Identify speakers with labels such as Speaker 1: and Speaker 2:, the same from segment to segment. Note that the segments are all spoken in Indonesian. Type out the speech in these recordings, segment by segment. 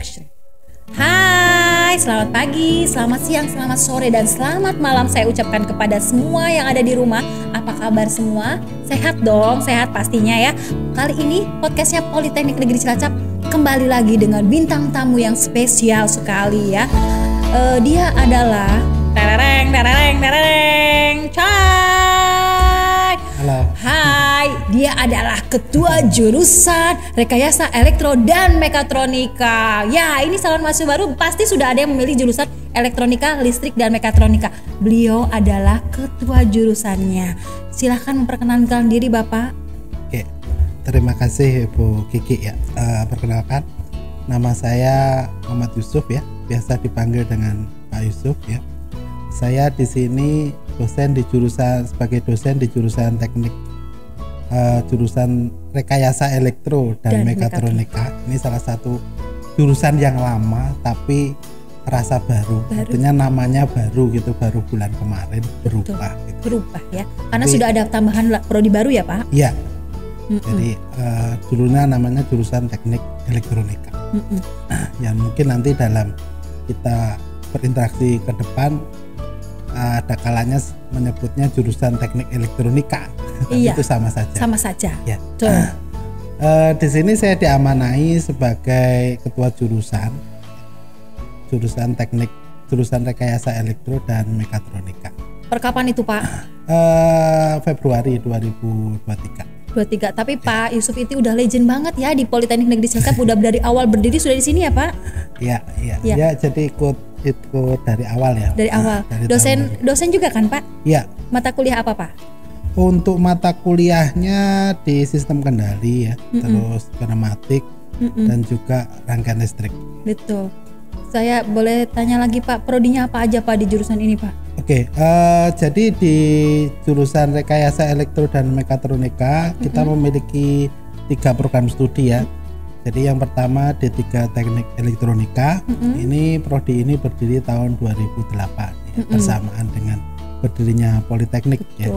Speaker 1: Action. Hai, selamat pagi, selamat siang, selamat sore, dan selamat malam saya ucapkan kepada semua yang ada di rumah. Apa kabar semua? Sehat dong, sehat pastinya ya. Kali ini podcastnya Politeknik Negeri Cilacap kembali lagi dengan bintang tamu yang spesial sekali ya. Dia adalah
Speaker 2: Halo.
Speaker 1: Hai, dia adalah ketua jurusan Rekayasa Elektro dan Mekatronika. Ya, ini calon mahasiswa baru pasti sudah ada yang memilih jurusan Elektronika, Listrik, dan Mekatronika. Beliau adalah ketua jurusannya. Silahkan memperkenalkan diri Bapak.
Speaker 2: Oke, terima kasih Ibu Kiki ya. Perkenalkan, nama saya Muhammad Yusuf ya, biasa dipanggil dengan Pak Yusuf ya. Saya di sini sebagai dosen di jurusan teknik jurusan Rekayasa Elektro dan Mekatronika. Ini salah satu jurusan yang lama tapi terasa baru. Artinya namanya baru gitu, baru bulan kemarin berubah gitu.
Speaker 1: Berubah ya, karena sudah ada tambahan prodi baru ya Pak?
Speaker 2: Iya. Jadi dulunya namanya jurusan Teknik Elektronika. Yang mungkin nanti dalam kita berinteraksi ke depan ada kalanya menyebutnya jurusan Teknik Elektronika.
Speaker 1: Iya.
Speaker 2: Itu sama saja.
Speaker 1: Sama saja.
Speaker 2: Ya. Di sini saya diamanai sebagai ketua jurusan Teknik, jurusan Rekayasa Elektro dan Mekatronika.
Speaker 1: Per kapan itu Pak?
Speaker 2: Februari 2023.
Speaker 1: Tapi Pak Yusuf itu udah legend banget ya di Politeknik Negeri Cilacap. Udah dari awal berdiri sudah di sini ya Pak?
Speaker 2: Iya. Ya, jadi ikut dari awal ya.
Speaker 1: Dari awal. Dosen juga kan Pak?
Speaker 2: Iya.
Speaker 1: Mata kuliah apa Pak?
Speaker 2: Untuk mata kuliahnya di sistem kendali ya, terus pneumatik dan juga rangkaian listrik.
Speaker 1: Betul. Saya boleh tanya lagi Pak, prodinya apa aja Pak di jurusan ini Pak?
Speaker 2: Oke, jadi di jurusan Rekayasa Elektro dan Mekatronika kita memiliki 3 program studi ya. Jadi yang pertama D3 Teknik Elektronika. Ini prodi ini berdiri tahun 2008 ya, bersamaan dengan berdirinya Politeknik ya.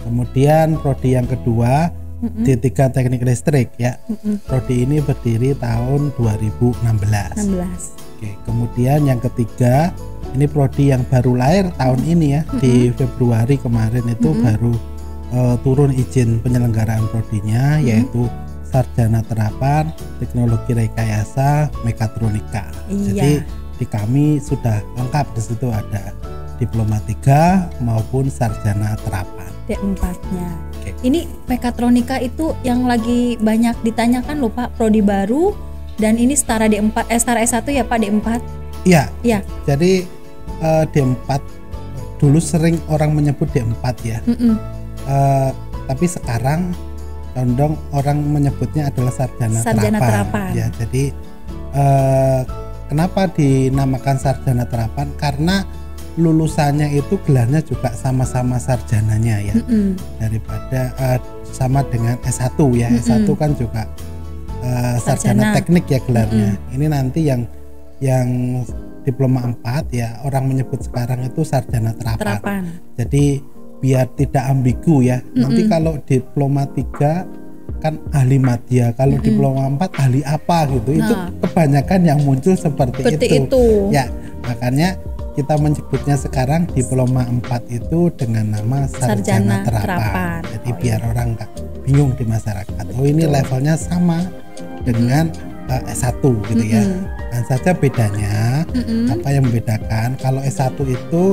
Speaker 2: Kemudian prodi yang kedua D3 Teknik Listrik ya. Prodi ini berdiri tahun 2016. Oke, kemudian yang ketiga ini prodi yang baru lahir tahun ini ya, di Februari kemarin itu baru turun izin penyelenggaraan prodinya, yaitu Sarjana Terapan Teknologi Rekayasa Mekatronika. Jadi di kami sudah lengkap, di situ ada Diploma 3 maupun Sarjana Terapan.
Speaker 1: D4-nya. Ini Mekatronika itu yang lagi banyak ditanyakan loh Pak, prodi baru dan ini setara D4, setara S1 ya Pak, D4?
Speaker 2: Iya. Jadi D4 dulu sering orang menyebut D4 ya. Tapi sekarang condong orang menyebutnya adalah Sarjana Terapan. Ya, jadi kenapa dinamakan Sarjana Terapan? Karena lulusannya itu gelarnya juga sama-sama sarjananya ya, daripada sama dengan S1 ya. S1 kan juga sarjana teknik ya gelarnya. Ini nanti yang Diploma 4 ya, orang menyebut sekarang itu Sarjana Terapan. Jadi biar tidak ambigu ya. Nanti kalau Diploma 3 kan ahli madya, kalau Diploma 4 ahli apa gitu. Itu kebanyakan yang muncul seperti itu. Ya, makanya kita menyebutnya sekarang Diploma 4 itu dengan nama Sarjana Terapan. Jadi biar orang nggak bingung di masyarakat. Oh, ini levelnya sama dengan S1 gitu ya. Dan saja bedanya, apa yang membedakan, kalau S1 itu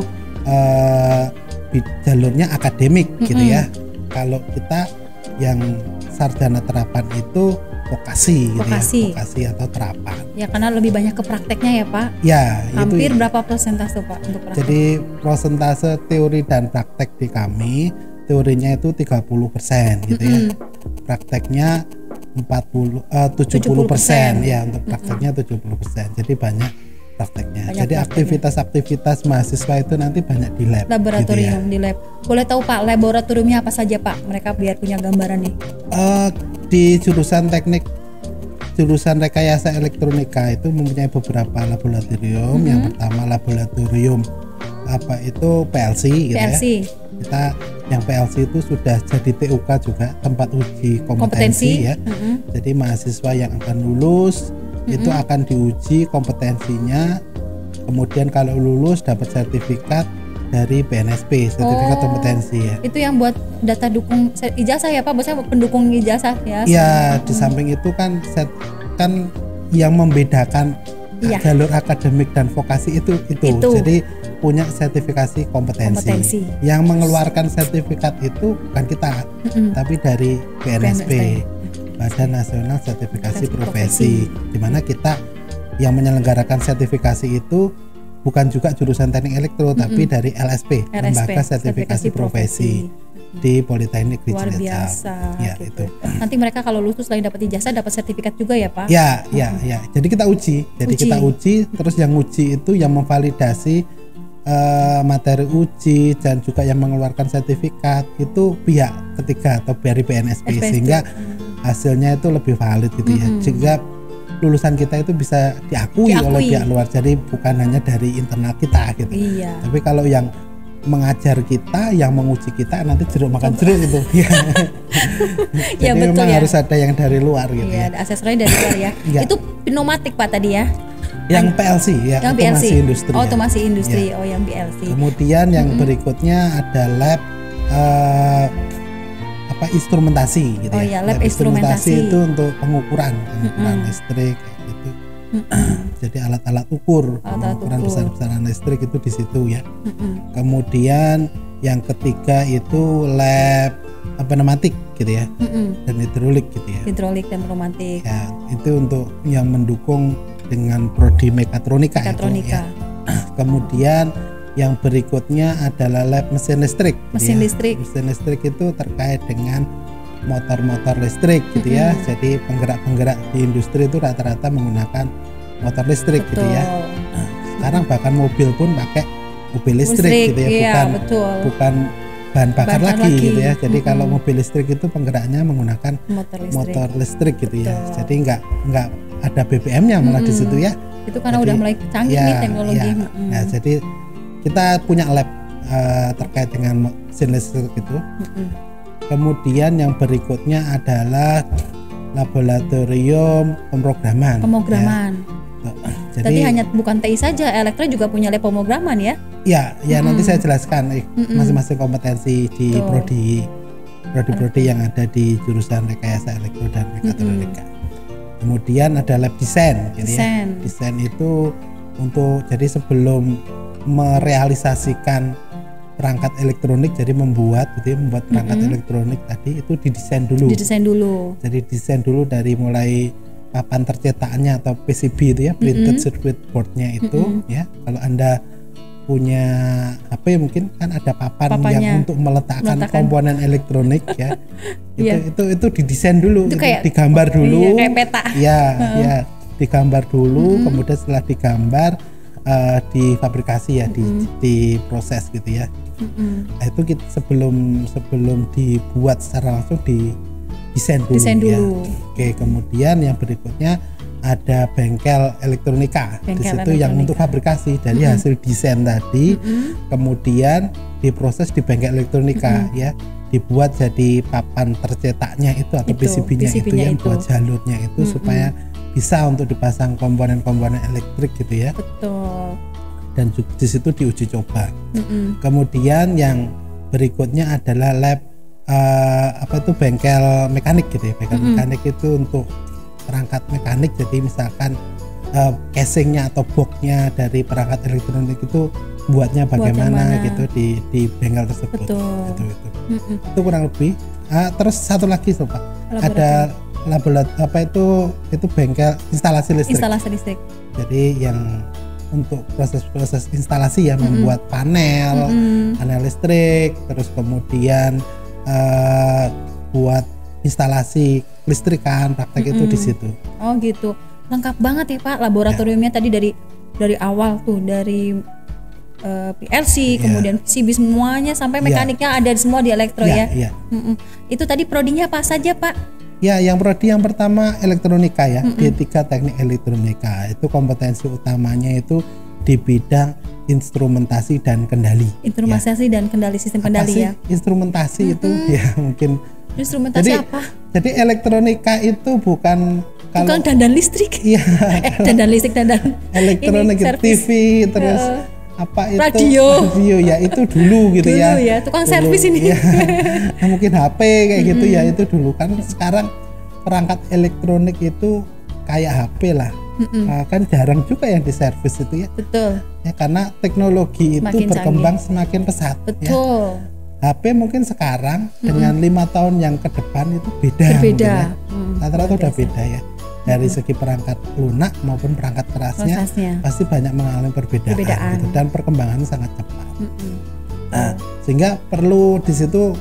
Speaker 2: jalurnya akademik gitu ya. Kalau kita yang Sarjana Terapan itu vokasi gitu ya, vokasi atau terapan. Ya, karena lebih banyak ke prakteknya ya Pak. Ya, hampir itu, berapa persentase Pak untuk praktek? Jadi persentase teori dan praktek di kami, teorinya itu 30% gitu ya. Prakteknya 70% ya, untuk prakteknya 70%. Jadi banyak prakteknya. Jadi aktivitas-aktivitas mahasiswa itu nanti banyak di lab. Laboratorium gitu ya. Di lab. Boleh tahu Pak, laboratoriumnya apa saja Pak? Mereka biar punya gambaran nih. Di jurusan Rekayasa Elektronika itu mempunyai beberapa laboratorium. Yang pertama laboratorium PLC gitu ya. Kita yang PLC itu sudah jadi TUK juga, tempat uji kompetensi ya. Jadi mahasiswa yang akan lulus itu akan diuji kompetensinya. Kemudian kalau lulus dapat sertifikat dari BNSP, sertifikat kompetensi ya.
Speaker 1: Itu yang buat data dukung ijazah ya Pak, maksudnya pendukung ijazah ya.
Speaker 2: Ya, di samping itu kan yang membedakan jalur akademik dan vokasi itu. Jadi punya sertifikasi kompetensi. Yang mengeluarkan sertifikat itu bukan kita, tapi dari BNSP, Badan Nasional Sertifikasi Profesi, di mana kita yang menyelenggarakan sertifikasi itu bukan juga jurusan teknik elektro, tapi dari LSP, Lembaga Sertifikasi Profesi di Politeknik Negeri Cilacap.
Speaker 1: Luar biasa.
Speaker 2: Ya,
Speaker 1: gitu. Nanti mereka kalau lulus selain dapat ijazah dapat sertifikat juga ya Pak?
Speaker 2: Ya. Jadi kita uji. Terus yang uji itu yang memvalidasi materi uji dan juga yang mengeluarkan sertifikat itu pihak ketiga atau dari BNSP, sehingga hasilnya itu lebih valid gitu ya. Sehingga lulusan kita itu bisa diakui oleh pihak luar, jadi bukan hanya dari internal kita gitu. Tapi kalau yang mengajar kita, yang menguji kita, nanti jeruk makan jeruk gitu. Jadi memang harus ada yang dari luar gitu.
Speaker 1: Ada asesornya dari luar ya. Itu pneumatik Pak tadi ya?
Speaker 2: Yang PLC ya, otomasi industri.
Speaker 1: Otomasi industri. Oh, yang PLC.
Speaker 2: Kemudian yang berikutnya ada lab instrumentasi gitu ya.
Speaker 1: Lab instrumentasi
Speaker 2: itu untuk pengukuran listrik kayak gitu. Jadi alat-alat ukuran besar-besaran listrik itu di situ ya. Kemudian yang ketiga itu lab pneumatik gitu ya, dan hidrolik gitu ya.
Speaker 1: Hidrolik dan pneumatik.
Speaker 2: Ya, itu untuk yang mendukung dengan prodi mekatronika. Itu, ya. Kemudian yang berikutnya adalah lab mesin listrik.
Speaker 1: Mesin
Speaker 2: listrik itu terkait dengan motor-motor listrik gitu ya. Jadi penggerak-penggerak di industri itu rata-rata menggunakan motor listrik. Gitu ya. Sekarang bahkan mobil pun pakai mobil listrik gitu ya, bukan bahan bakar lagi gitu ya. Jadi kalau mobil listrik itu penggeraknya menggunakan motor listrik gitu ya. Jadi nggak ada BBM-nya malah di situ ya.
Speaker 1: Itu karena udah mulai canggih nih teknologi.
Speaker 2: Nah, jadi kita punya lab terkait dengan mesin listrik itu. Kemudian yang berikutnya adalah laboratorium pemrograman. Ya.
Speaker 1: Jadi hanya bukan TI saja, elektro juga punya lab pemrograman ya?
Speaker 2: Ya nanti saya jelaskan masing-masing kompetensi di prodi yang ada di jurusan rekayasa elektro dan mekatronika. Kemudian ada lab desain. Desain itu untuk jadi sebelum merealisasikan perangkat elektronik, jadi membuat perangkat elektronik tadi itu didesain dulu. Jadi desain dulu dari mulai papan tercetaknya atau PCB itu ya, printed circuit boardnya itu ya. Kalau Anda punya HP mungkin kan ada papan yang untuk meletakkan komponen elektronik ya. Itu didesain dulu, itu digambar dulu.
Speaker 1: Kayak peta.
Speaker 2: Ya, digambar dulu, kemudian setelah digambar difabrikasi ya, diproses gitu ya. Nah, itu kita sebelum dibuat secara langsung desain dulu. Ya. Oke, kemudian yang berikutnya ada bengkel elektronika. Di situ yang untuk fabrikasi dari hasil desain tadi, kemudian diproses di bengkel elektronika ya, dibuat jadi papan tercetaknya itu atau PCB-nya itu yang buat jalurnya itu supaya bisa untuk dipasang komponen-komponen elektrik gitu ya.
Speaker 1: Betul.
Speaker 2: Dan di situ diuji coba. Kemudian yang berikutnya adalah lab bengkel mekanik gitu ya. Bengkel mekanik itu untuk perangkat mekanik, jadi misalkan casingnya atau boxnya dari perangkat elektronik itu buatnya bagaimana gitu di bengkel tersebut. Gitu. Itu kurang lebih. Terus satu lagi Pak, ada itu bengkel instalasi listrik. Jadi yang untuk proses-proses instalasi ya, membuat panel listrik, terus kemudian buat instalasi listrikan, praktek itu di situ.
Speaker 1: Oh gitu, lengkap banget ya Pak laboratoriumnya tadi dari awal tuh, dari PLC, kemudian PCB semuanya sampai mekaniknya ada semua di elektro ya. Itu tadi prodinya apa saja Pak?
Speaker 2: Ya, yang prodi yang pertama elektronika ya, D3 teknik elektronika. Itu kompetensi utamanya itu di bidang instrumentasi dan kendali.
Speaker 1: Instrumentasi dan kendali, sistem kendali ya.
Speaker 2: Instrumentasi itu ya mungkin.
Speaker 1: Instrumentasi apa?
Speaker 2: Jadi elektronika itu bukan
Speaker 1: tukang dandan listrik.
Speaker 2: Iya.
Speaker 1: Dandan listrik, dandan
Speaker 2: elektronik, TV, terus apa itu
Speaker 1: radio
Speaker 2: ya itu dulu gitu
Speaker 1: dulu ya tukang servis ini.
Speaker 2: Ya. Mungkin HP kayak gitu ya, itu dulu kan. Sekarang perangkat elektronik itu kayak HP lah. Kan jarang juga yang diservis itu ya.
Speaker 1: Betul.
Speaker 2: Ya karena teknologi itu
Speaker 1: Semakin
Speaker 2: berkembang semakin pesat.
Speaker 1: Betul.
Speaker 2: Ya. HP mungkin sekarang dengan 5 tahun yang ke depan itu beda.
Speaker 1: Berbeda.
Speaker 2: Ya. Rata-rata udah beda ya. Dari segi perangkat lunak maupun perangkat kerasnya pasti banyak mengalami perbedaan. Gitu. Dan perkembangannya sangat cepat. Nah, sehingga perlu di situ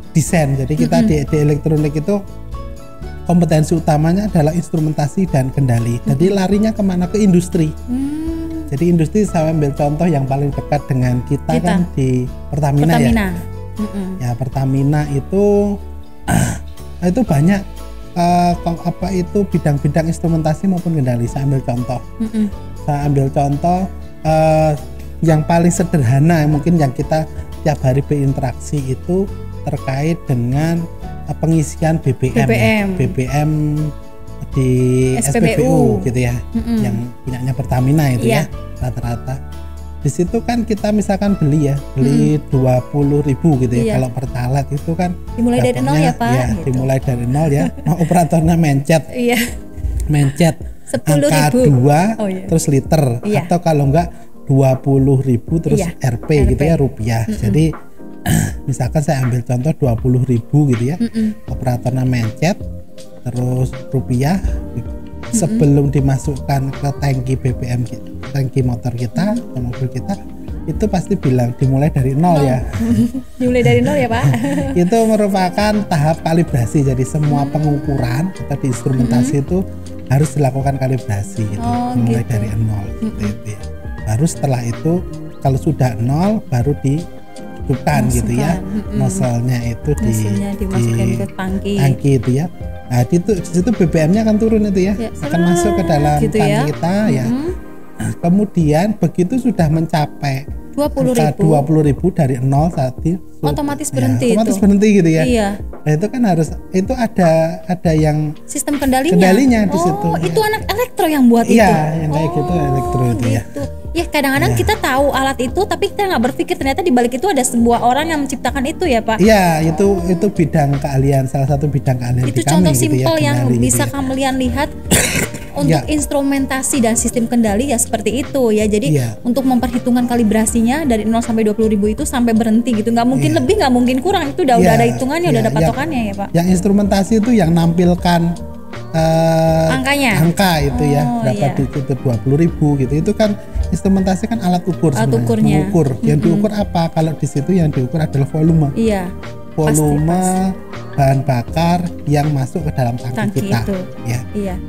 Speaker 2: desain. Jadi kita di elektronik itu kompetensi utamanya adalah instrumentasi dan kendali. Jadi larinya kemana? Ke industri. Jadi industri, saya ambil contoh yang paling dekat dengan kita. Kan di Pertamina. Ya. Ya Pertamina itu banyak apa itu bidang-bidang instrumentasi maupun kendali. Saya ambil contoh. Yang paling sederhana mungkin yang kita tiap hari berinteraksi itu terkait dengan pengisian BBM di SPBU gitu ya, yang punyanya Pertamina itu ya rata-rata. Di situ kan kita misalkan beli 20.000 gitu ya. Kalau Pertalite itu kan
Speaker 1: dimulai dari nol ya Pak.
Speaker 2: Ya, gitu. Dimulai dari nol ya. Operatornya mencet. Mencet
Speaker 1: 10.000.
Speaker 2: Angka 2 terus liter atau kalau enggak 20.000 terus Rp gitu ya, rupiah. Jadi misalkan saya ambil contoh 20.000 gitu ya. Operatornya mencet terus rupiah. Sebelum dimasukkan ke tangki BBM, tangki motor kita atau mobil kita, itu pasti bilang dimulai dari nol ya.
Speaker 1: Dimulai dari nol ya Pak.
Speaker 2: Itu merupakan tahap kalibrasi. Jadi semua pengukuran atau di instrumentasi itu harus dilakukan kalibrasi gitu. Mulai dari nol gitu ya. Baru setelah itu kalau sudah nol baru dihidupkan gitu ya. Nozzle-nya itu
Speaker 1: dimasukin ke
Speaker 2: tangki itu ya. Nah di situ BBM-nya akan turun itu ya, akan masuk ke dalam
Speaker 1: gitu
Speaker 2: tangki kita ya. Nah, kemudian begitu sudah mencapai
Speaker 1: 20.000
Speaker 2: dari nol tadi
Speaker 1: otomatis berhenti
Speaker 2: otomatis berhenti gitu ya. Nah itu kan harus itu ada yang
Speaker 1: sistem kendalinya
Speaker 2: di situ.
Speaker 1: Itu anak elektro yang buat
Speaker 2: itu. Iya, yang kayak gitu elektro itu ya.
Speaker 1: Ya kadang-kadang kita tahu alat itu tapi kita nggak berpikir ternyata di balik itu ada sebuah orang yang menciptakan itu ya Pak.
Speaker 2: Iya, itu bidang keahlian, salah satu bidang keahlian
Speaker 1: itu
Speaker 2: di kami. Itu
Speaker 1: contoh simpel
Speaker 2: gitu ya,
Speaker 1: yang bisa kalian lihat untuk instrumentasi dan sistem kendali ya seperti itu ya. Jadi untuk memperhitungkan kalibrasinya dari 0 sampai 20.000 itu sampai berhenti gitu. Nggak mungkin lebih, nggak mungkin kurang. Itu udah ada hitungannya, udah ada patokannya ya Pak.
Speaker 2: Yang instrumentasi itu yang nampilkan angka itu berapa itu 20.000 gitu. Itu kan instrumentasi kan alat ukur sebenarnya. Mengukur. Yang diukur apa? Kalau di situ yang diukur adalah volume. Volume bahan bakar yang masuk ke dalam tangki kita
Speaker 1: itu.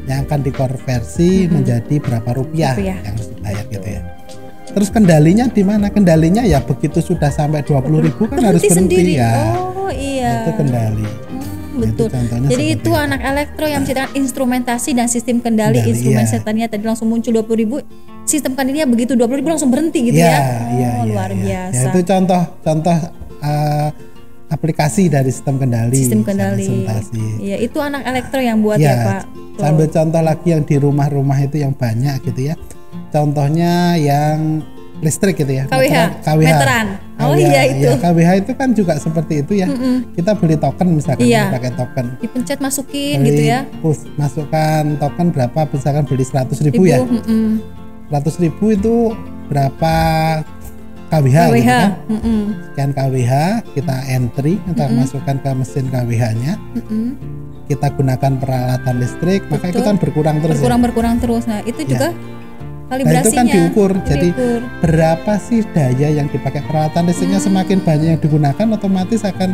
Speaker 2: Yang akan dikonversi menjadi berapa rupiah yang harus dibayar gitu ya. Terus kendalinya di mana? Kendalinya ya begitu sudah sampai 20.000 kan harus berhenti ya. Itu kendali.
Speaker 1: Betul. Jadi itu anak elektro yang menciptakan instrumentasi dan sistem kendali. Instrumen setannya tadi langsung muncul 20.000, sistem kendalinya begitu 20.000 langsung berhenti gitu luar biasa.
Speaker 2: Itu contoh aplikasi dari sistem kendali.
Speaker 1: Iya, itu anak elektro yang buat ya Pak.
Speaker 2: Sambil contoh lagi yang di rumah-rumah itu yang banyak gitu ya. Contohnya yang listrik gitu ya.
Speaker 1: KWH.
Speaker 2: Meteran.
Speaker 1: Itu.
Speaker 2: KWH itu kan juga seperti itu ya. Kita beli token misalkan pakai token.
Speaker 1: Dipencet masukin gitu ya.
Speaker 2: Masukkan token berapa, misalkan beli 100.000 ya. 100.000 itu berapa KWH gitu kan. Sekian KWH kita entry, kita masukkan ke mesin KWH-nya. Kita gunakan peralatan listrik, maka itu kan berkurang terus.
Speaker 1: Berkurang terus. Nah, itu juga kalibrasinya.
Speaker 2: Nah, itu kan diukur. Jadi berapa sih daya yang dipakai peralatan listriknya, semakin banyak yang digunakan otomatis akan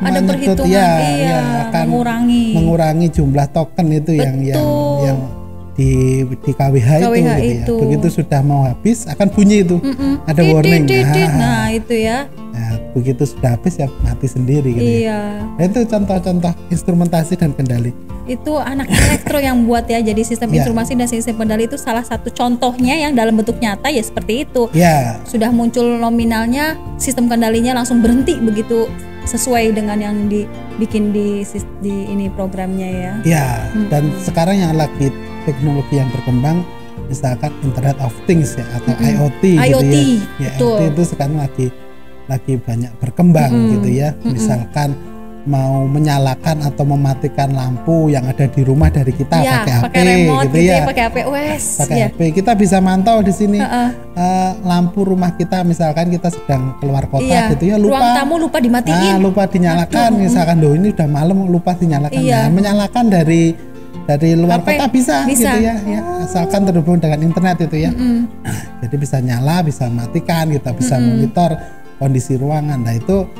Speaker 1: ada perhitungan
Speaker 2: akan mengurangi jumlah token itu yang di KWH itu gitu ya. Begitu sudah mau habis akan bunyi itu. Ada warning.
Speaker 1: Nah, itu ya.
Speaker 2: Nah, begitu sudah habis ya mati sendiri gitu ya. Nah, itu contoh-contoh instrumentasi dan kendali.
Speaker 1: Itu anak elektro yang buat ya. Jadi sistem informasi dan sistem kendali itu salah satu contohnya yang dalam bentuk nyata ya seperti itu. Sudah muncul nominalnya, sistem kendalinya langsung berhenti begitu sesuai dengan yang dibikin di ini programnya ya.
Speaker 2: Ya, dan sekarang yang lagi teknologi yang berkembang misalkan Internet of Things ya atau IoT
Speaker 1: IoT,
Speaker 2: gitu ya.
Speaker 1: betul.
Speaker 2: IoT itu sekarang lagi banyak berkembang gitu ya. Misalkan mau menyalakan atau mematikan lampu yang ada di rumah dari kita
Speaker 1: ya,
Speaker 2: pakai HP
Speaker 1: remote
Speaker 2: gitu ya.
Speaker 1: Pakai HP
Speaker 2: Pakai
Speaker 1: ya.
Speaker 2: HP kita bisa mantau di sini lampu rumah kita, misalkan kita sedang keluar kota gitu ya, lupa
Speaker 1: ruang tamu lupa dimatiin.
Speaker 2: lupa dinyalakan. Misalkan ini udah malam lupa dinyalakan.
Speaker 1: Iya.
Speaker 2: Nah, menyalakan dari luar
Speaker 1: HP
Speaker 2: kota bisa gitu ya, asalkan terhubung dengan internet itu ya. Jadi bisa nyala, bisa matikan, kita bisa monitor kondisi ruangan. Nah itu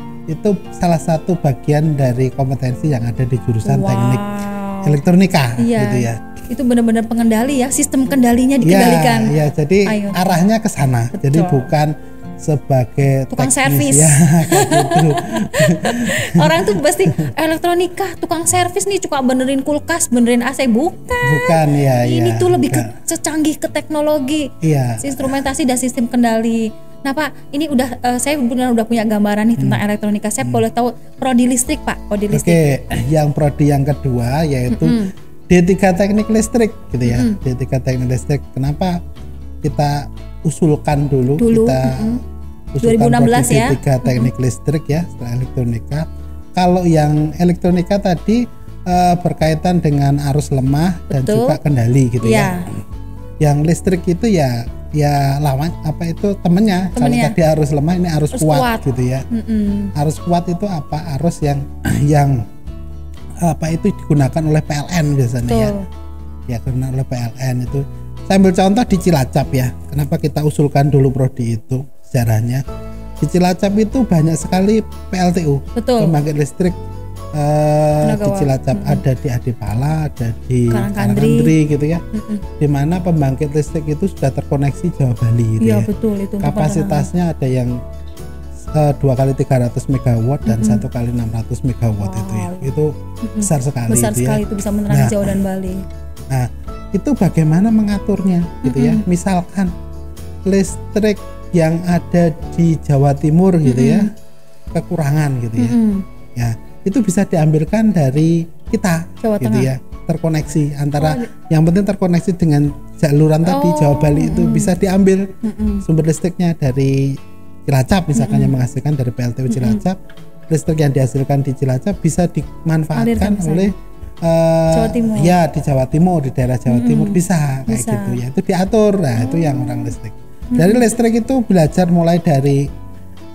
Speaker 2: salah satu bagian dari kompetensi yang ada di jurusan teknik elektronika gitu ya.
Speaker 1: Itu benar-benar pengendali ya, sistem kendalinya dikendalikan.
Speaker 2: Ya, jadi
Speaker 1: IoT.
Speaker 2: arahnya ke sana.
Speaker 1: Betul.
Speaker 2: Jadi bukan sebagai
Speaker 1: tukang
Speaker 2: teknis,
Speaker 1: servis.
Speaker 2: ya, gitu.
Speaker 1: Orang tuh pasti elektronika, tukang servis nih, suka benerin kulkas, benerin AC,
Speaker 2: bukan ya.
Speaker 1: Ini tuh lebih
Speaker 2: bukan.
Speaker 1: secanggih ke teknologi, instrumentasi dan sistem kendali. Nah Pak, ini saya benar udah punya gambaran nih tentang elektronika. Saya boleh tahu prodi listrik Pak, prodi listrik.
Speaker 2: Oke, yang prodi yang kedua yaitu D3 Teknik Listrik gitu ya. D3 Teknik Listrik. Kenapa kita usulkan dulu kita usulkan
Speaker 1: 2016
Speaker 2: prodi
Speaker 1: ya.
Speaker 2: D3 Teknik Listrik ya setelah elektronika. Kalau yang elektronika tadi berkaitan dengan arus lemah dan juga kendali gitu ya. Yang listrik itu ya lawan temennya. Kalau tadi arus lemah, ini arus kuat gitu ya. Arus kuat itu apa? Arus yang itu digunakan oleh PLN biasanya. Betul. Ya karena oleh PLN itu. Saya ambil contoh di Cilacap ya. Kenapa kita usulkan dulu prodi itu sejarahnya? Di Cilacap itu banyak sekali PLTU, pembangkit listrik. Di Cilacap ada di Adipala, ada di Karangandri gitu ya. Di mana pembangkit listrik itu sudah terkoneksi Jawa Bali gitu ya.
Speaker 1: Betul, itu
Speaker 2: kapasitasnya ada yang 2 kali 300 MW dan 1 kali 600 MW itu ya. Itu besar sekali.
Speaker 1: Besar sekali itu bisa menerangi Jawa dan Bali.
Speaker 2: Nah, itu bagaimana mengaturnya gitu ya. Misalkan listrik yang ada di Jawa Timur gitu ya, kekurangan gitu ya. Ya, itu bisa diambilkan dari kita
Speaker 1: Jawa
Speaker 2: gitu
Speaker 1: Tengah.
Speaker 2: ya, terkoneksi antara yang penting terkoneksi dengan jaluran tadi Jawa Bali itu bisa diambil sumber listriknya dari Cilacap misalkan yang menghasilkan dari PLTU Cilacap. Listrik yang dihasilkan di Cilacap bisa dimanfaatkan oleh
Speaker 1: Jawa Timur.
Speaker 2: Ya di Jawa Timur, di daerah Jawa Timur bisa kayak gitu ya, itu diatur. Nah itu yang orang listrik. Dari listrik itu belajar mulai dari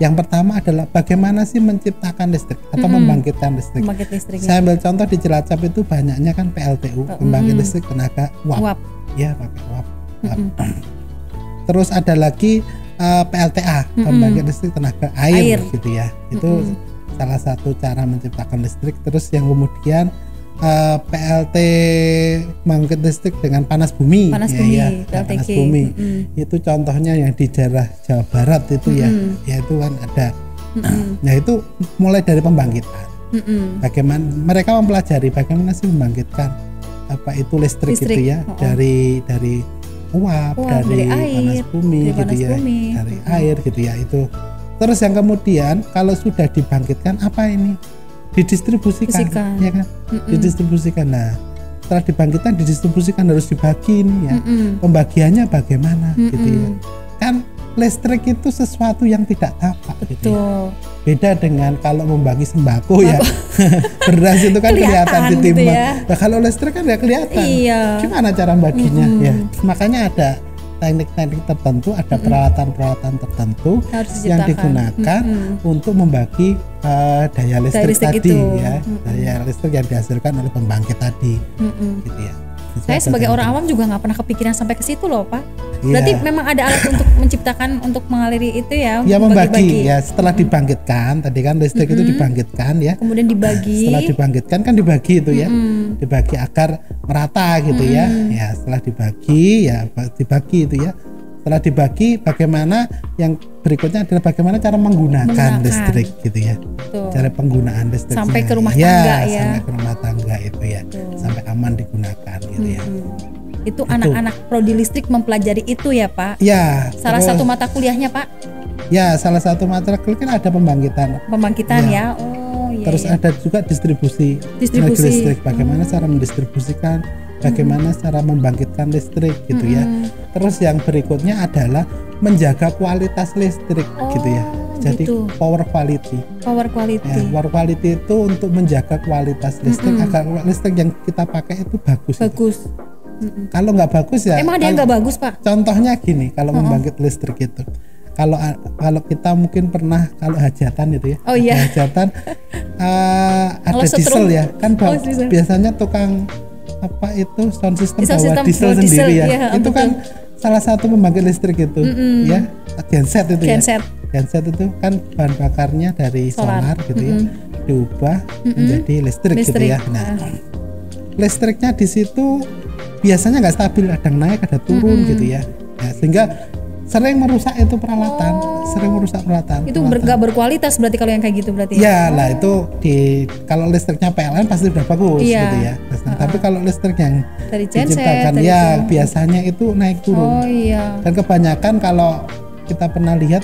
Speaker 2: yang pertama adalah bagaimana sih menciptakan listrik atau membangkitkan listrik. Saya ambil contoh di Cilacap itu banyaknya kan PLTU, pembangkit listrik tenaga uap. Ya pakai uap. Terus ada lagi PLTA, pembangkit listrik tenaga air gitu ya. Itu salah satu cara menciptakan listrik. Terus yang kemudian PLT pembangkit listrik dengan panas bumi, panas bumi. Itu contohnya yang di daerah Jawa Barat itu ya itu kan ada. Nah itu mulai dari pembangkitan. Bagaimana mereka mempelajari bagaimana sih membangkitkan itu listrik gitu ya, dari uap, dari panas bumi gitu ya, dari air gitu ya itu. Terus yang kemudian kalau sudah dibangkitkan apa ini? Didistribusikan, ya kan? Didistribusikan. Nah, setelah dibangkitkan didistribusikan harus dibagi ini ya. Pembagiannya bagaimana gitu ya. Kan listrik itu sesuatu yang tidak tampak gitu ya. Beda dengan kalau membagi sembako ya. Beras itu kan kelihatan ditimbang. Gitu ya. Nah, kalau listrik kan nggak kelihatan.
Speaker 1: Iya.
Speaker 2: Gimana cara baginya ya? Makanya ada teknik-teknik tertentu, ada peralatan-peralatan tertentu yang digunakan untuk membagi daya listrik tadi itu. Ya, daya listrik yang dihasilkan oleh pembangkit tadi, gitu ya.
Speaker 1: Saya sebagai orang awam juga nggak pernah kepikiran sampai ke situ loh Pak. Berarti memang ada alat untuk menciptakan, untuk mengaliri itu ya?
Speaker 2: Ya membagi ya, setelah dibangkitkan tadi kan listrik itu dibangkitkan ya.
Speaker 1: Kemudian dibagi.
Speaker 2: Setelah dibangkitkan kan dibagi itu ya, dibagi agar merata gitu ya. Ya setelah dibagi ya dibagi itu ya. Setelah dibagi bagaimana yang berikutnya adalah bagaimana cara menggunakan listrik gitu ya. Cara penggunaan listrik
Speaker 1: sampai ke rumah tangga ya.
Speaker 2: Sampai ke rumah tangga itu ya. Sampai aman digunakan gitu ya.
Speaker 1: Itu anak-anak prodi listrik mempelajari itu ya Pak?
Speaker 2: Ya.
Speaker 1: Salah satu mata kuliahnya Pak?
Speaker 2: Ya salah satu mata kuliah kan ada pembangkitan.
Speaker 1: Pembangkitan ya.
Speaker 2: Terus ada juga distribusi energi listrik, bagaimana cara mendistribusikan, bagaimana cara membangkitkan listrik gitu ya. Terus yang berikutnya adalah menjaga kualitas listrik gitu ya. Jadi
Speaker 1: gitu.
Speaker 2: Power quality.
Speaker 1: Power quality.
Speaker 2: Ya, power quality itu untuk menjaga kualitas listrik agar listrik yang kita pakai itu bagus.
Speaker 1: Bagus.
Speaker 2: Kalau nggak bagus ya.
Speaker 1: Emang ada yang nggak bagus, Pak?
Speaker 2: Contohnya gini, kalau membangkit listrik itu. Kalau kita mungkin pernah kalau hajatan itu ya.
Speaker 1: Oh iya.
Speaker 2: Hajatan ada diesel ya. Kan biasanya tukang apa itu sound system bawa diesel sendiri ya.
Speaker 1: Iya,
Speaker 2: itu
Speaker 1: betul.
Speaker 2: kan salah satu pembangkit listrik itu ya. Genset itu ya. Genset itu kan bahan bakarnya dari solar gitu ya. Diubah menjadi listrik gitu ya. Nah, listriknya di situ biasanya nggak stabil, kadang naik, ada turun gitu ya. Nah, sehingga sering merusak itu peralatan, sering merusak peralatan.
Speaker 1: Itu nggak berkualitas berarti kalau yang kayak gitu berarti.
Speaker 2: Ya, lah itu kalau listriknya PLN pasti udah bagus gitu ya. Nah, tapi kalau listrik yang
Speaker 1: dari genset,
Speaker 2: diciptakan ya biasanya itu naik turun. Dan kebanyakan kalau kita pernah lihat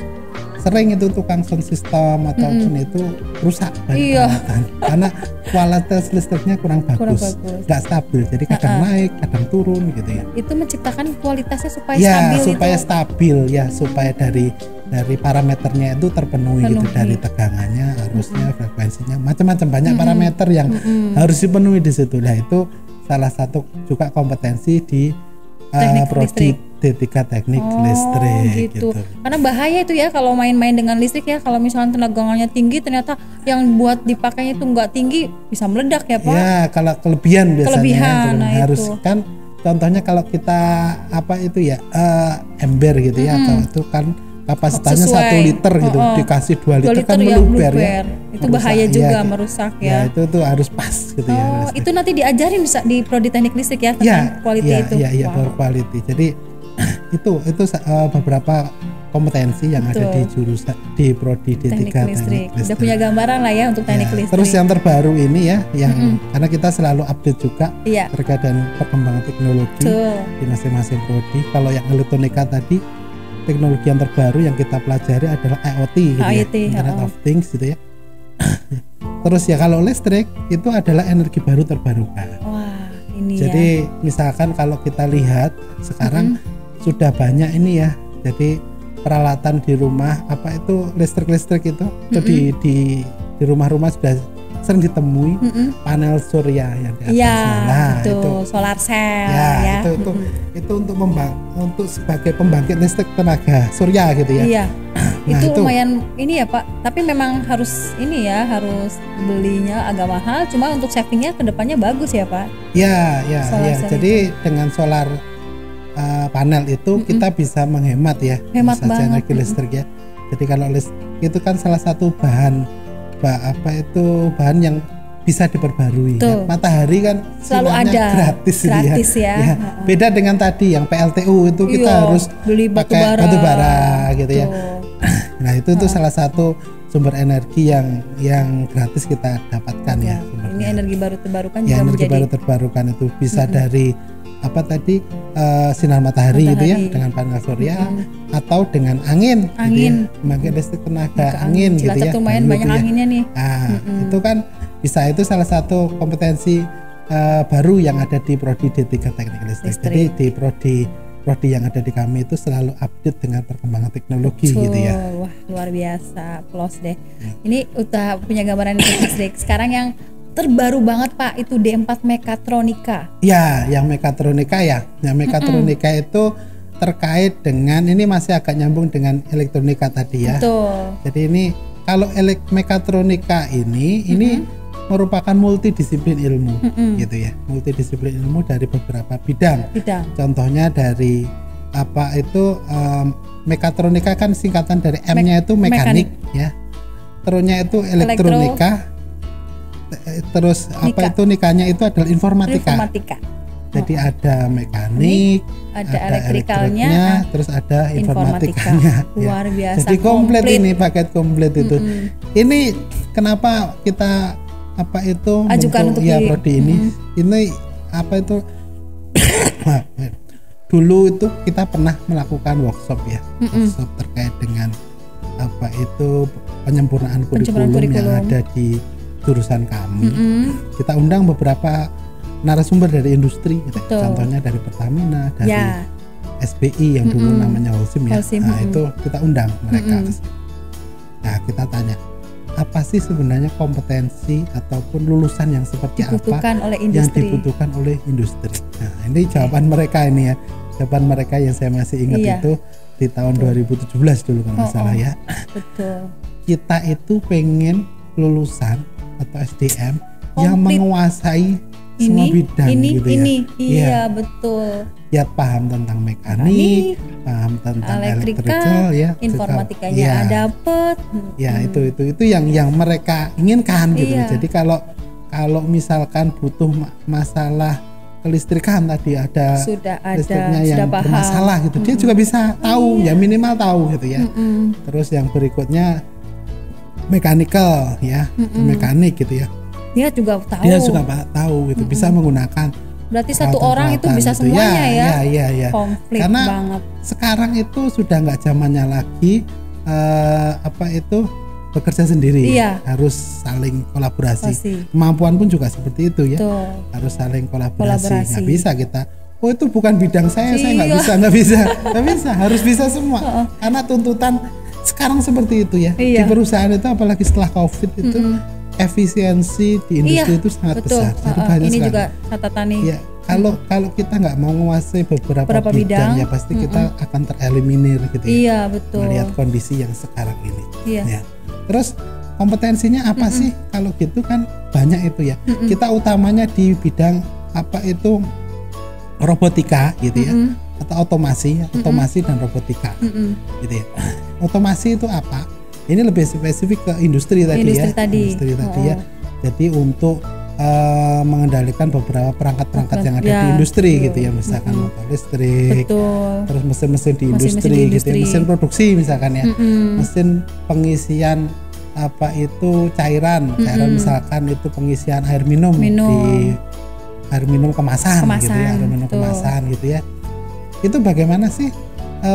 Speaker 2: sering itu tukang sound system ataupun itu rusak peralatan karena kualitas listriknya kurang bagus, nggak stabil, jadi kadang naik, kadang turun gitu ya.
Speaker 1: Itu menciptakan kualitasnya supaya stabil.
Speaker 2: Supaya stabil ya, supaya dari parameternya itu terpenuhi gitu, dari tegangannya, arusnya, frekuensinya, macam-macam banyak parameter yang harus dipenuhi di situ. Nah itu salah satu juga kompetensi di prodi D3 teknik listrik gitu.
Speaker 1: Karena bahaya itu ya kalau main-main dengan listrik ya, kalau misalnya tegangannya tinggi ternyata yang buat dipakainya itu nggak tinggi bisa meledak ya Pak.
Speaker 2: Ya kalau kelebihan biasanya harus
Speaker 1: itu.
Speaker 2: Kan contohnya kalau kita apa itu ya ember gitu ya, atau itu kan kapasitasnya 1 liter gitu, dikasih 2 liter kan meluber ya.
Speaker 1: Itu bahaya juga merusak ya.
Speaker 2: Itu tuh harus pas gitu ya.
Speaker 1: Itu nanti diajarin bisa di prodi teknik listrik ya tentang quality itu.
Speaker 2: Iya, power quality. Jadi itu beberapa kompetensi yang ada di jurusan di prodi D3 teknik listrik.
Speaker 1: Udah punya gambaran lah ya untuk teknik listrik.
Speaker 2: Terus yang terbaru ini ya, yang karena kita selalu update juga terkait dengan perkembangan teknologi di masing-masing prodi. Kalau yang elektronika tadi, teknologi yang terbaru yang kita pelajari adalah IoT gitu ya, Internet of Things gitu ya. Terus ya kalau listrik itu adalah energi baru terbarukan.
Speaker 1: Wah, ini
Speaker 2: jadi misalkan kalau kita lihat sekarang sudah banyak ini ya, jadi peralatan di rumah apa itu listrik itu di rumah-rumah sudah sering ditemui panel surya yang di atasnya.
Speaker 1: Itu solar cell
Speaker 2: ya. Itu untuk sebagai pembangkit listrik tenaga surya gitu ya.
Speaker 1: Iya. Nah, itu lumayan ini ya Pak, tapi memang harus belinya agak mahal, cuma untuk savingnya kedepannya bagus ya Pak.
Speaker 2: Ya. Jadi dengan solar panel itu kita bisa menghemat ya,
Speaker 1: hemat banget
Speaker 2: energi listrik ya. Jadi kalau itu kan salah satu bahan yang bisa diperbarui ya. Matahari kan
Speaker 1: selalu ada
Speaker 2: gratis
Speaker 1: ya.
Speaker 2: Beda dengan tadi yang PLTU itu kita harus
Speaker 1: beli
Speaker 2: pakai batu bara gitu ya. Nah itu salah satu sumber energi yang gratis kita dapatkan ya.
Speaker 1: Ini energi baru terbarukan
Speaker 2: ya, energi baru terbarukan itu bisa dari sinar matahari itu ya, dengan panel surya atau dengan angin. Gitu ya. Memakai listrik tenaga angin gitu ya.
Speaker 1: Lumayan banyak anginnya nih.
Speaker 2: Itu kan bisa, itu salah satu kompetensi baru yang ada di prodi D3 teknik listrik. Jadi di prodi yang ada di kami itu selalu update dengan perkembangan teknologi gitu ya.
Speaker 1: Wah, luar biasa, plus deh. Ini udah punya gambaran listrik. Sekarang yang terbaru banget Pak itu D4 Mekatronika. Ya, yang Mekatronika
Speaker 2: ya. Yang Mekatronika itu terkait dengan, ini masih agak nyambung dengan elektronika tadi ya.
Speaker 1: Betul.
Speaker 2: Jadi ini kalau Mekatronika ini merupakan multidisiplin ilmu gitu ya. Multidisiplin ilmu dari beberapa bidang. Contohnya dari Mekatronika kan singkatan dari M-nya itu mekanik ya. Terusnya itu elektronika. Terus nikahnya itu adalah informatika. Jadi ada mekanik, ada elektrikalnya, terus ada informatikanya.
Speaker 1: Luar biasa.
Speaker 2: Jadi komplit ini, paket komplit itu. Ini kenapa kita
Speaker 1: ajukan untuk
Speaker 2: prodi ini? Ini dulu itu kita pernah melakukan workshop ya, workshop terkait dengan penyempurnaan kurikulum yang ada di jurusan kami. Kita undang beberapa narasumber dari industri, contohnya dari Pertamina, dari SBI yang dulu namanya Holcim ya. Nah itu kita undang mereka. Nah kita tanya, apa sih sebenarnya kompetensi ataupun lulusan yang seperti
Speaker 1: dibutuhkan
Speaker 2: apa
Speaker 1: oleh industri.
Speaker 2: yang dibutuhkan oleh industri. Nah ini jawaban mereka ini ya, jawaban mereka yang saya masih ingat itu di tahun 2017 dulu kalau nggak salah ya.
Speaker 1: Betul.
Speaker 2: Kita itu pengen lulusan atau SDM yang menguasai semua bidang gitu ya.
Speaker 1: Iya betul.
Speaker 2: Ya paham tentang mekanik, paham tentang elektrikal ya,
Speaker 1: informatikanya dapet.
Speaker 2: Ya itu yang mereka inginkan gitu. Jadi kalau misalkan butuh masalah kelistrikan tadi ada listriknya yang bermasalah gitu, dia juga bisa tahu ya, minimal tahu gitu ya. Terus yang berikutnya mechanical ya, mekanik gitu ya.
Speaker 1: Dia juga
Speaker 2: tahu gitu, bisa menggunakan.
Speaker 1: Berarti satu orang itu bisa gitu. Semuanya
Speaker 2: ya.
Speaker 1: Konflik
Speaker 2: karena
Speaker 1: banget.
Speaker 2: Sekarang itu sudah nggak zamannya lagi bekerja sendiri, harus saling kolaborasi. Kemampuan pun juga seperti itu ya. Harus saling kolaborasi. Nggak bisa kita, oh itu bukan bidang saya nggak bisa, harus bisa semua. Karena tuntutan sekarang seperti itu ya. Di perusahaan itu apalagi setelah COVID itu efisiensi di industri itu sangat besar. Jadi banyak
Speaker 1: ini
Speaker 2: sekali.
Speaker 1: juga catatan nih.
Speaker 2: Ya, kalau kita nggak mau menguasai beberapa bidang ya pasti kita akan tereliminir gitu ya.
Speaker 1: Iya betul.
Speaker 2: Melihat kondisi yang sekarang ini.
Speaker 1: Iya.
Speaker 2: Ya. Terus kompetensinya apa sih? Kalau gitu kan banyak itu ya. Kita utamanya di bidang apa itu robotika gitu ya, atau otomasi dan robotika gitu ya. Otomasi itu apa? Ini lebih spesifik ke industri tadi ya. Jadi untuk mengendalikan beberapa perangkat-perangkat yang ada di industri gitu ya, misalkan motor listrik, terus mesin-mesin di industri gitu ya, mesin produksi misalkan ya, mesin pengisian apa itu cairan misalkan itu pengisian air minum di air minum kemasan gitu ya, air minum kemasan gitu ya. Itu bagaimana sih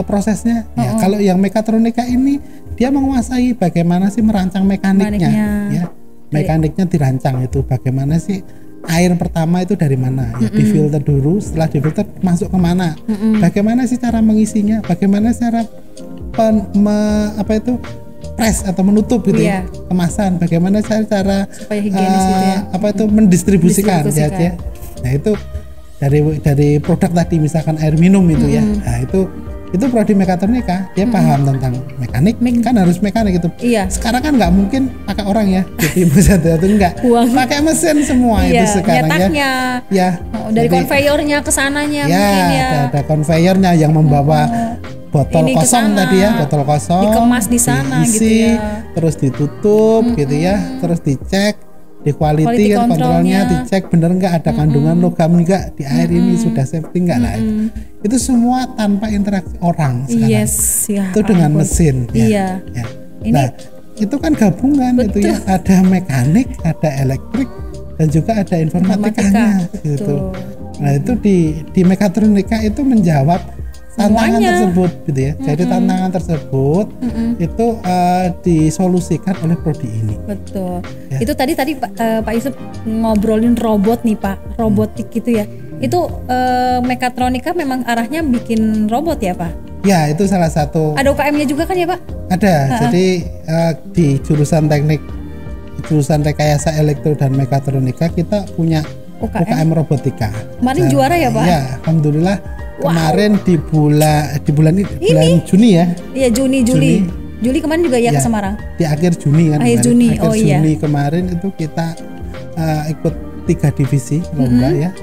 Speaker 2: prosesnya? Ya, kalau yang mekatronika ini dia menguasai bagaimana sih merancang mekaniknya ya. Mekaniknya dirancang itu bagaimana sih air pertama itu dari mana ya, difilter dulu, setelah difilter masuk kemana, bagaimana sih cara mengisinya, bagaimana cara press atau menutup gitu ya kemasan, bagaimana cara mendistribusikan ya. Nah itu dari produk tadi misalkan air minum itu ya. Nah itu prodi mekatronika, dia paham tentang mekanik, kan harus mekanik itu. Sekarang kan nggak mungkin pakai orang ya, jadi itu enggak, pakai mesin semua itu sekarang
Speaker 1: nyetaknya. Dari konveyornya ke sananya mungkin ya.
Speaker 2: Ada konveyornya yang membawa botol kosong tadi ya, botol kosong
Speaker 1: dikemas di sana
Speaker 2: diisi,
Speaker 1: gitu ya.
Speaker 2: Terus ditutup gitu ya, terus dicek di quality kan kontrolnya, dicek bener nggak ada kandungan logam enggak di air ini, sudah safety enggak lah itu semua tanpa interaksi orang sekarang. Itu dengan mesin ya. Nah itu kan gabungan itu ya, ada mekanik, ada elektrik dan juga ada informatikanya gitu. Nah itu di mekatronika itu menjawab tantangan tersebut gitu ya. Jadi tantangan tersebut itu disolusikan oleh prodi ini.
Speaker 1: Betul. Ya. Itu tadi Pak Yusuf ngobrolin robot nih Pak, robotik gitu ya. Itu mekatronika memang arahnya bikin robot ya Pak?
Speaker 2: Ya itu salah satu.
Speaker 1: Ada UKM-nya juga kan ya Pak?
Speaker 2: Ada. Jadi di jurusan rekayasa elektro dan mekatronika kita punya UKM robotika.
Speaker 1: Kemarin juara ya Pak?
Speaker 2: Ya, alhamdulillah. Kemarin di bulan Juni ya.
Speaker 1: Iya Juli kemarin juga ya ke Semarang.
Speaker 2: Di akhir Juni kan.
Speaker 1: Akhir Juni
Speaker 2: kemarin itu kita ikut 3 divisi lomba ya.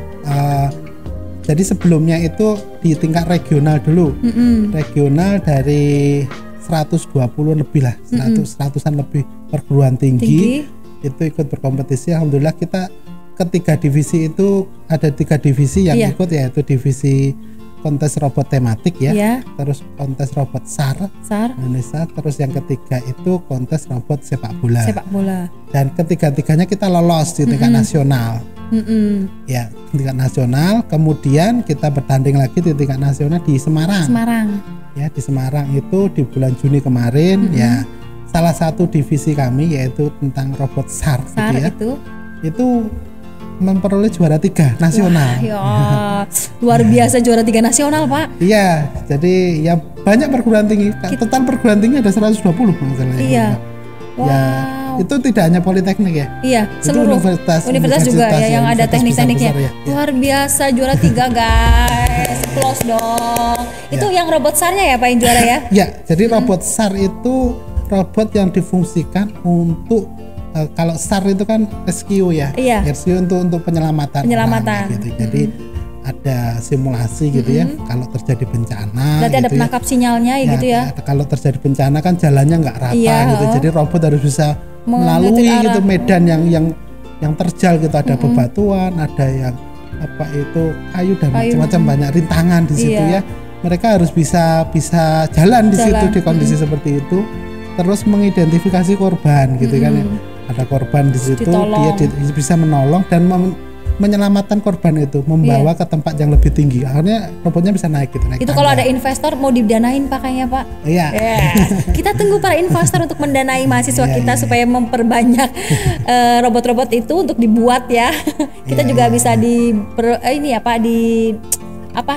Speaker 2: Jadi sebelumnya itu di tingkat regional dulu. Regional dari 120 lebih lah, 100-an lebih perguruan tinggi itu ikut berkompetisi. Alhamdulillah kita ketiga divisi itu ada 3 divisi yang ikut, yaitu divisi kontes robot tematik ya, terus kontes robot SAR Indonesia, terus yang ketiga itu kontes robot sepak bola. Dan ketiga-tiganya kita lolos di tingkat nasional. Ya, tingkat nasional. Kemudian kita bertanding lagi di tingkat nasional di Semarang. Ya, di Semarang itu di bulan Juni kemarin ya. salah satu divisi kami yaitu tentang robot SAR,
Speaker 1: SAR
Speaker 2: gitu ya. Itu memperoleh juara 3 nasional.
Speaker 1: Wah, ya, luar biasa juara 3 nasional, Pak.
Speaker 2: Iya, jadi ya banyak perguruan tinggi. Total perguruan tinggi ada 120 masalahnya.
Speaker 1: Iya.
Speaker 2: Wow. Ya, itu tidak hanya politeknik ya.
Speaker 1: Iya,
Speaker 2: itu
Speaker 1: seluruh universitas juga ya yang ada teknik-tekniknya.
Speaker 2: Ya.
Speaker 1: Luar biasa juara 3 guys. Close dong. Itu yang robot SAR-nya ya Pak yang juara ya?
Speaker 2: Ya, jadi robot SAR itu robot yang difungsikan untuk kalau SAR itu kan rescue ya.
Speaker 1: Iya.
Speaker 2: Rescue untuk penyelamatan.
Speaker 1: Penyelamatan.
Speaker 2: Gitu. Jadi ada simulasi gitu ya. Kalau terjadi bencana.
Speaker 1: Berarti
Speaker 2: gitu
Speaker 1: ada penangkap sinyalnya ya, gitu ya.
Speaker 2: Kalau terjadi bencana kan jalannya nggak rata gitu. Jadi robot harus bisa melalui gitu medan yang terjal gitu. Ada bebatuan, ada yang apa itu kayu dan macam-macam, banyak rintangan di situ ya. Mereka harus bisa jalan di situ di kondisi seperti itu. Terus mengidentifikasi korban gitu kan ya. Ada korban di situ, dia bisa menolong dan menyelamatkan korban itu, membawa ke tempat yang lebih tinggi. Akhirnya robotnya bisa naik gitu.
Speaker 1: Itu kalau ada investor mau didanain pakainya Pak.
Speaker 2: Iya.
Speaker 1: Kita tunggu para investor untuk mendanai mahasiswa kita supaya memperbanyak robot-robot itu untuk dibuat ya. Kita juga bisa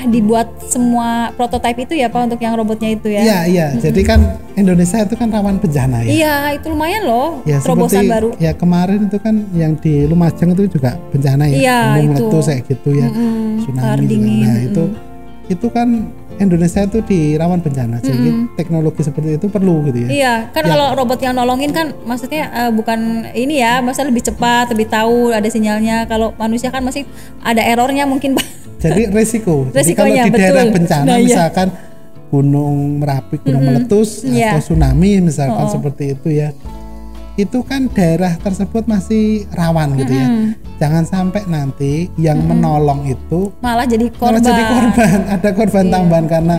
Speaker 1: dibuat semua prototipe itu ya Pak untuk yang robotnya itu ya.
Speaker 2: Iya. Jadi kan Indonesia itu kan rawan bencana ya.
Speaker 1: Iya, itu lumayan loh.
Speaker 2: Ya,
Speaker 1: terobosan baru.
Speaker 2: Ya kemarin itu kan yang di Lumajang itu juga bencana ya.
Speaker 1: Iya,
Speaker 2: meletus kayak gitu ya. Tsunami juga. Nah, itu kan Indonesia itu di rawan bencana. Jadi teknologi seperti itu perlu gitu ya.
Speaker 1: Iya, kan kalau robot yang nolongin kan maksudnya bukan ini ya, maksudnya lebih cepat, lebih tahu ada sinyalnya. Kalau manusia kan masih ada errornya mungkin Pak.
Speaker 2: Jadi resiko. Jadi kalau di daerah bencana misalkan gunung Merapi, gunung meletus atau tsunami misalkan seperti itu ya. Itu kan daerah tersebut masih rawan gitu ya. Jangan sampai nanti yang menolong itu
Speaker 1: malah jadi korban.
Speaker 2: Ada korban tambahan karena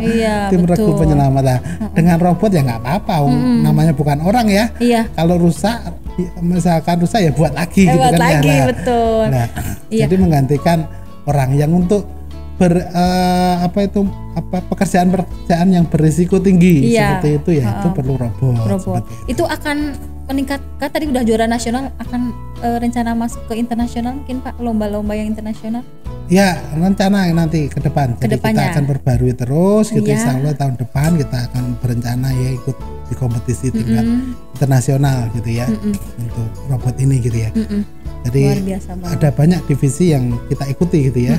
Speaker 2: tim regu penyelamat. Dengan robot ya nggak apa-apa, namanya bukan orang ya. Kalau rusak, misalkan rusak ya buat lagi gitu kan ya.
Speaker 1: Betul.
Speaker 2: Nah, jadi menggantikan orang yang untuk pekerjaan yang berisiko tinggi seperti itu ya, itu perlu robot.
Speaker 1: Itu akan meningkat, kan tadi udah juara nasional, akan rencana masuk ke internasional mungkin Pak, lomba-lomba yang internasional?
Speaker 2: Ya, rencana nanti ke depan. Jadi kita akan perbarui terus gitu. Insya Allah tahun depan kita akan berencana ya ikut di kompetisi tingkat internasional gitu ya, untuk robot ini gitu ya. Jadi ada banyak divisi yang kita ikuti gitu ya.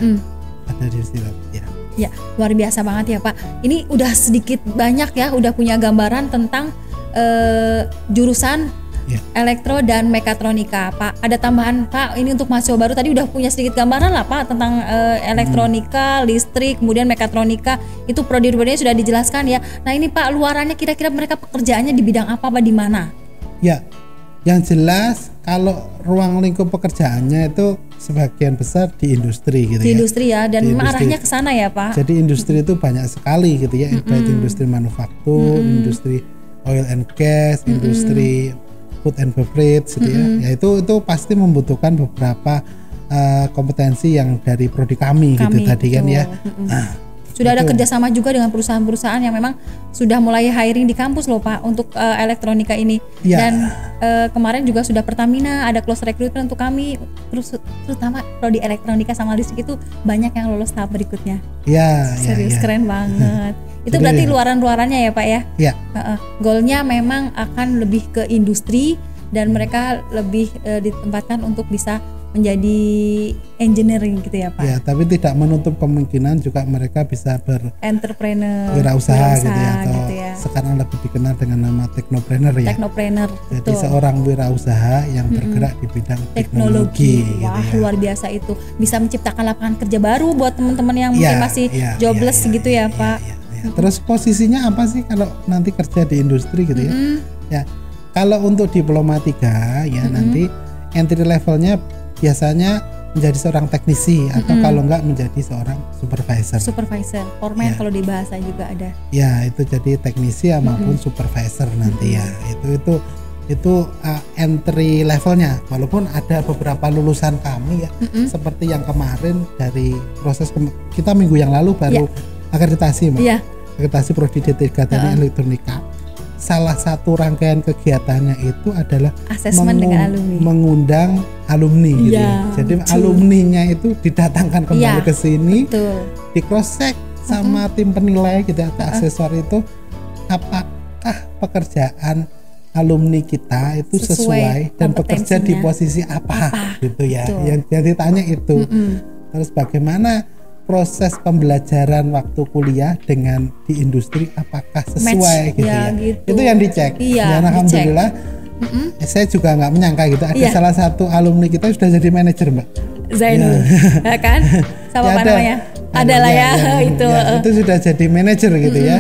Speaker 2: Ada divisi robot ya.
Speaker 1: Ya, luar biasa banget ya Pak. Ini udah sedikit banyak ya, udah punya gambaran tentang jurusan elektro dan mekatronika Pak. Ada tambahan Pak, ini untuk mahasiswa baru tadi udah punya sedikit gambaran lah Pak tentang elektronika, listrik, kemudian mekatronika, itu prodi-prodinya sudah dijelaskan ya. Nah ini Pak, luarannya kira-kira mereka pekerjaannya di bidang apa di mana?
Speaker 2: Ya, yang jelas kalau ruang lingkup pekerjaannya itu sebagian besar di industri gitu.
Speaker 1: Di industri ya, dan arahnya ke sana ya Pak.
Speaker 2: Jadi industri itu banyak sekali gitu ya, baik industri manufaktur, industri oil and gas, industri food and beverage gitu ya. Ya itu pasti membutuhkan beberapa kompetensi yang dari prodi kami gitu tadi kan ya.
Speaker 1: Sudah ada kerjasama juga dengan perusahaan-perusahaan yang memang sudah mulai hiring di kampus loh Pak untuk elektronika ini. Dan kemarin juga sudah Pertamina ada close recruitment untuk kami, terutama prodi elektronika sama listrik itu banyak yang lolos tahap berikutnya. Serius keren banget. Itu berarti luaran-luarannya ya Pak ya? Iya. Goalnya memang akan lebih ke industri dan mereka lebih ditempatkan untuk bisa menjadi engineering gitu ya Pak? Ya,
Speaker 2: tapi tidak menutup kemungkinan juga mereka bisa
Speaker 1: entrepreneur,
Speaker 2: wirausaha gitu ya, atau gitu ya. Sekarang lebih dikenal dengan nama teknopreneur ya.
Speaker 1: Teknopreneur.
Speaker 2: Jadi seorang wirausaha yang bergerak di bidang teknologi.
Speaker 1: Wah,
Speaker 2: gitu ya.
Speaker 1: Luar biasa itu. Bisa menciptakan lapangan kerja baru buat teman-teman yang mungkin masih jobless gitu ya Pak.
Speaker 2: Terus posisinya apa sih kalau nanti kerja di industri gitu ya? Ya, kalau untuk diploma 3 ya nanti entry levelnya biasanya menjadi seorang teknisi atau kalau enggak menjadi seorang supervisor.
Speaker 1: Foreman kalau di bahasa juga ada.
Speaker 2: Ya, itu jadi teknisi maupun supervisor nanti ya. Itu entry levelnya. Walaupun ada beberapa lulusan kami ya, seperti yang kemarin dari proses kita minggu yang lalu baru akreditasi, Mbak. Akreditasi prodi D3 teknik elektronika. salah satu rangkaian kegiatannya itu adalah
Speaker 1: Asesmen dengan alumni.
Speaker 2: mengundang alumni gitu ya. Jadi alumninya itu didatangkan kembali ke sini, di cross check sama tim penilai gitu atau asesor itu, apakah pekerjaan alumni kita itu sesuai dan bekerja di posisi apa gitu ya. Yang ditanya itu. Terus bagaimana proses pembelajaran waktu kuliah dengan di industri apakah sesuai gitu ya. Itu yang dicek. Dan alhamdulillah saya juga nggak menyangka gitu ada salah satu alumni kita sudah jadi manajer, Mbak.
Speaker 1: Zainul, ya kan? Sama apa namanya? Adalah ya, itu
Speaker 2: sudah jadi manajer gitu ya.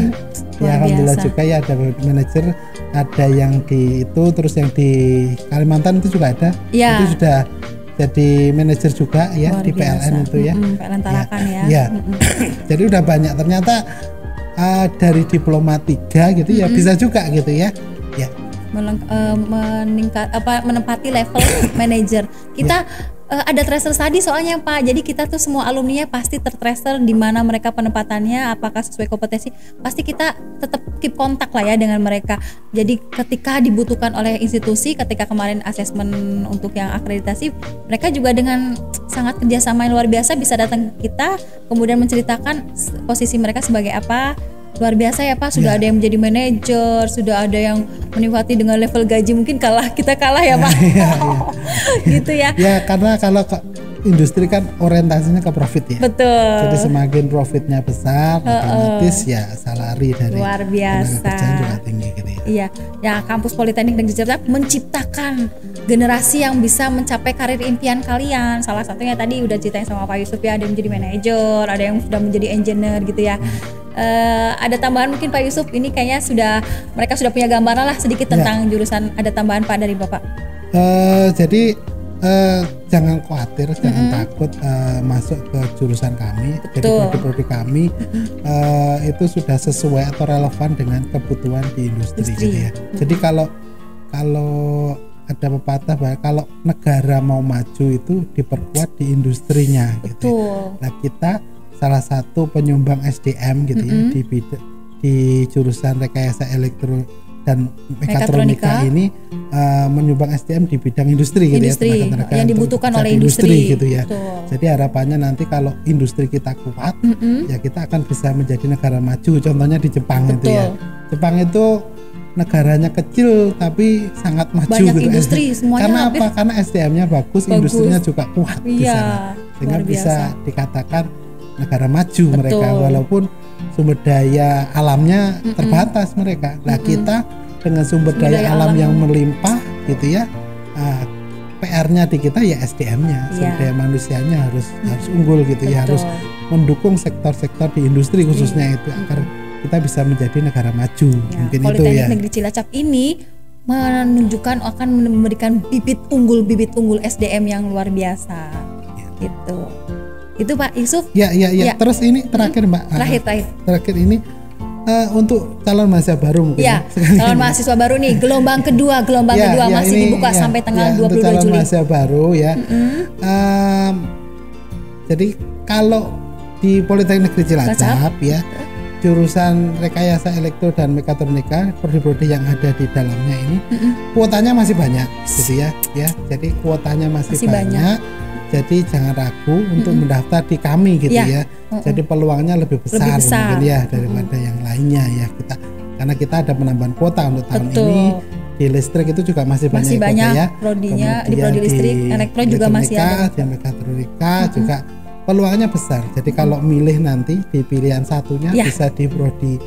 Speaker 2: Ya alhamdulillah juga ya ada manajer, ada yang di itu, terus yang di Kalimantan itu juga ada. Itu sudah jadi manajer juga ya. Luar di PLN biasa. Itu ya.
Speaker 1: PLN Tarakan
Speaker 2: ya. Jadi udah banyak ternyata dari diploma 3 gitu ya bisa juga gitu ya. Ya.
Speaker 1: Menempati level manajer. Kita ada tracer study soalnya Pak, jadi kita tuh semua alumninya pasti tertracer di mana mereka penempatannya, apakah sesuai kompetensi, pasti kita tetap keep kontak lah ya dengan mereka. Jadi ketika dibutuhkan oleh institusi, ketika kemarin asesmen untuk yang akreditasi, mereka juga dengan sangat kerjasama yang luar biasa bisa datang ke kita, kemudian menceritakan posisi mereka sebagai apa. Luar biasa ya Pak, sudah ada yang menjadi manajer, sudah ada yang menikmati dengan level gaji mungkin kita kalah ya Pak. Gitu ya. Ya
Speaker 2: karena kalau industri kan orientasinya ke profit ya.
Speaker 1: Betul.
Speaker 2: Jadi semakin profitnya besar, otomatis ya salari dari
Speaker 1: luar biasa
Speaker 2: juga tinggi gitu ya.
Speaker 1: Iya, ya Kampus Politeknik Negeri Cilacap menciptakan generasi yang bisa mencapai karir impian kalian. Salah satunya tadi udah ceritain sama Pak Yusuf ya, ada yang menjadi manajer, ada yang sudah menjadi engineer gitu ya. Ada tambahan mungkin Pak Yusuf, ini kayaknya mereka sudah punya gambaran lah sedikit tentang jurusan. Ada tambahan Pak dari Bapak?
Speaker 2: Jadi jangan khawatir, jangan takut masuk ke jurusan kami. Jadi prodi-prodi kami itu sudah sesuai atau relevan dengan kebutuhan di industri. Gitu ya. Jadi kalau ada pepatah bahwa kalau negara mau maju itu diperkuat di industrinya. Gitu ya. Nah kita salah satu penyumbang SDM gitu ya di jurusan rekayasa elektro dan mekatronika ini menyumbang SDM di bidang industri gitu ya, tenaga
Speaker 1: yang dibutuhkan oleh industri
Speaker 2: gitu ya. Jadi harapannya nanti kalau industri kita kuat ya kita akan bisa menjadi negara maju. Contohnya di Jepang itu ya. Jepang itu negaranya kecil tapi sangat maju
Speaker 1: banyak
Speaker 2: gitu.
Speaker 1: Industri semuanya
Speaker 2: karena apa? Karena SDM-nya bagus, industrinya juga kuat di sana. Sehingga bisa dikatakan negara maju mereka, walaupun sumber daya alamnya terbatas mereka. Nah kita dengan sumber daya alam yang melimpah gitu ya, PR-nya di kita ya SDM-nya, sumber daya manusianya harus unggul gitu ya, harus mendukung sektor-sektor di industri khususnya itu agar kita bisa menjadi negara maju. Mungkin itu ya.
Speaker 1: Politeknik Negeri Cilacap ini menunjukkan akan memberikan bibit unggul SDM yang luar biasa. Gitu. Itu Pak Yusuf.
Speaker 2: Ya. Terus ini terakhir Mbak. Terakhir ini untuk calon mahasiswa baru mungkin.
Speaker 1: Ya, calon mahasiswa baru nih, gelombang kedua masih dibuka sampai tanggal 22
Speaker 2: untuk calon
Speaker 1: Juli.
Speaker 2: Mahasiswa baru ya. Jadi kalau di Politeknik Negeri Cilacap ya, jurusan rekayasa elektro dan mekatronika, prodi-prodi yang ada di dalamnya ini, kuotanya masih banyak gitu ya. Jadi kuotanya masih banyak. Jadi jangan ragu untuk mendaftar di kami gitu ya. Jadi peluangnya lebih besar mungkin ya daripada yang lainnya ya karena kita ada penambahan kuota untuk tahun ini. Di listrik itu juga masih banyak ya.
Speaker 1: Prodinya di prodi listrik, elektro juga masih ada.
Speaker 2: Di mekatronika juga peluangnya besar. Jadi kalau milih nanti di pilihan satunya bisa di prodi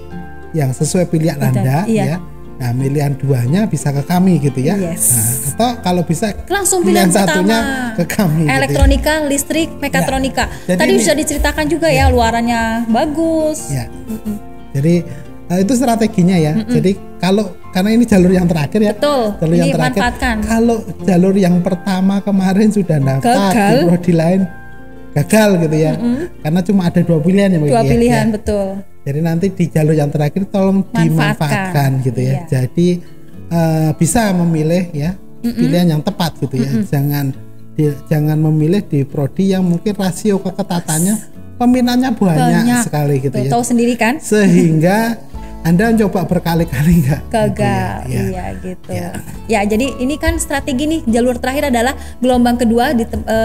Speaker 2: yang sesuai pilihan Anda ya. Nah, pilihan duanya bisa ke kami gitu ya. Nah, atau kalau bisa
Speaker 1: langsung pilihan
Speaker 2: satunya ke kami.
Speaker 1: Elektronika, gitu ya. Listrik, mekatronika. Tadi sudah diceritakan juga ya luarannya bagus.
Speaker 2: Ya. Jadi itu strateginya ya. Jadi karena ini jalur yang terakhir ya.
Speaker 1: Betul.
Speaker 2: Jalur yang terakhir.
Speaker 1: Manfaatkan.
Speaker 2: Kalau jalur yang pertama kemarin sudah daftar di prodi lain gagal gitu ya. Karena cuma ada 2 pilihan ya.
Speaker 1: Dua pilihan betul.
Speaker 2: Jadi nanti di jalur yang terakhir tolong dimanfaatkan gitu ya. Jadi bisa memilih ya pilihan yang tepat gitu ya. Jangan memilih di prodi yang mungkin rasio keketatannya peminatnya banyak sekali gitu ya.
Speaker 1: Tahu sendiri kan?
Speaker 2: Sehingga Anda coba berkali-kali nggak?
Speaker 1: Gagal,
Speaker 2: Gitu ya.
Speaker 1: iya gitu. Ya, jadi ini kan strategi nih, jalur terakhir adalah gelombang kedua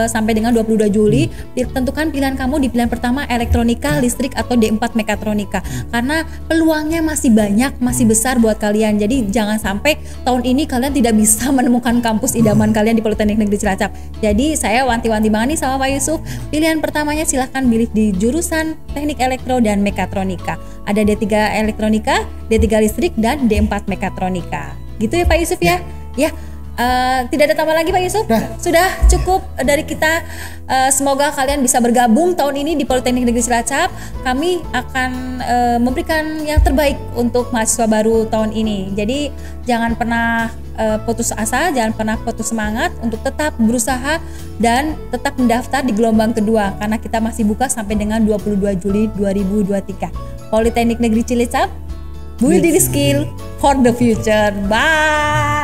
Speaker 1: sampai dengan 22 Juli. Tentukan pilihan kamu di pilihan pertama elektronika, listrik atau D4 mekatronika. Karena peluangnya masih banyak, masih besar buat kalian. Jadi jangan sampai tahun ini kalian tidak bisa menemukan kampus idaman kalian di Politeknik Negeri Cilacap. Jadi saya wanti-wanti banget nih sama Pak Yusuf. Pilihan pertamanya silahkan pilih di jurusan Teknik Elektro dan Mekatronika. Ada D3 elektronika, D3 listrik, dan D4 mekatronika. Gitu ya Pak Yusuf ya? Ya, tidak ada tambah lagi Pak Yusuf? Sudah cukup dari kita. Semoga kalian bisa bergabung tahun ini di Politeknik Negeri Cilacap. Kami akan memberikan yang terbaik untuk mahasiswa baru tahun ini. Jadi jangan pernah putus asa, jangan pernah putus semangat untuk tetap berusaha dan tetap mendaftar di gelombang kedua karena kita masih buka sampai dengan 22 Juli 2023. Politeknik Negeri Cilacap, building skill for the future. Bye.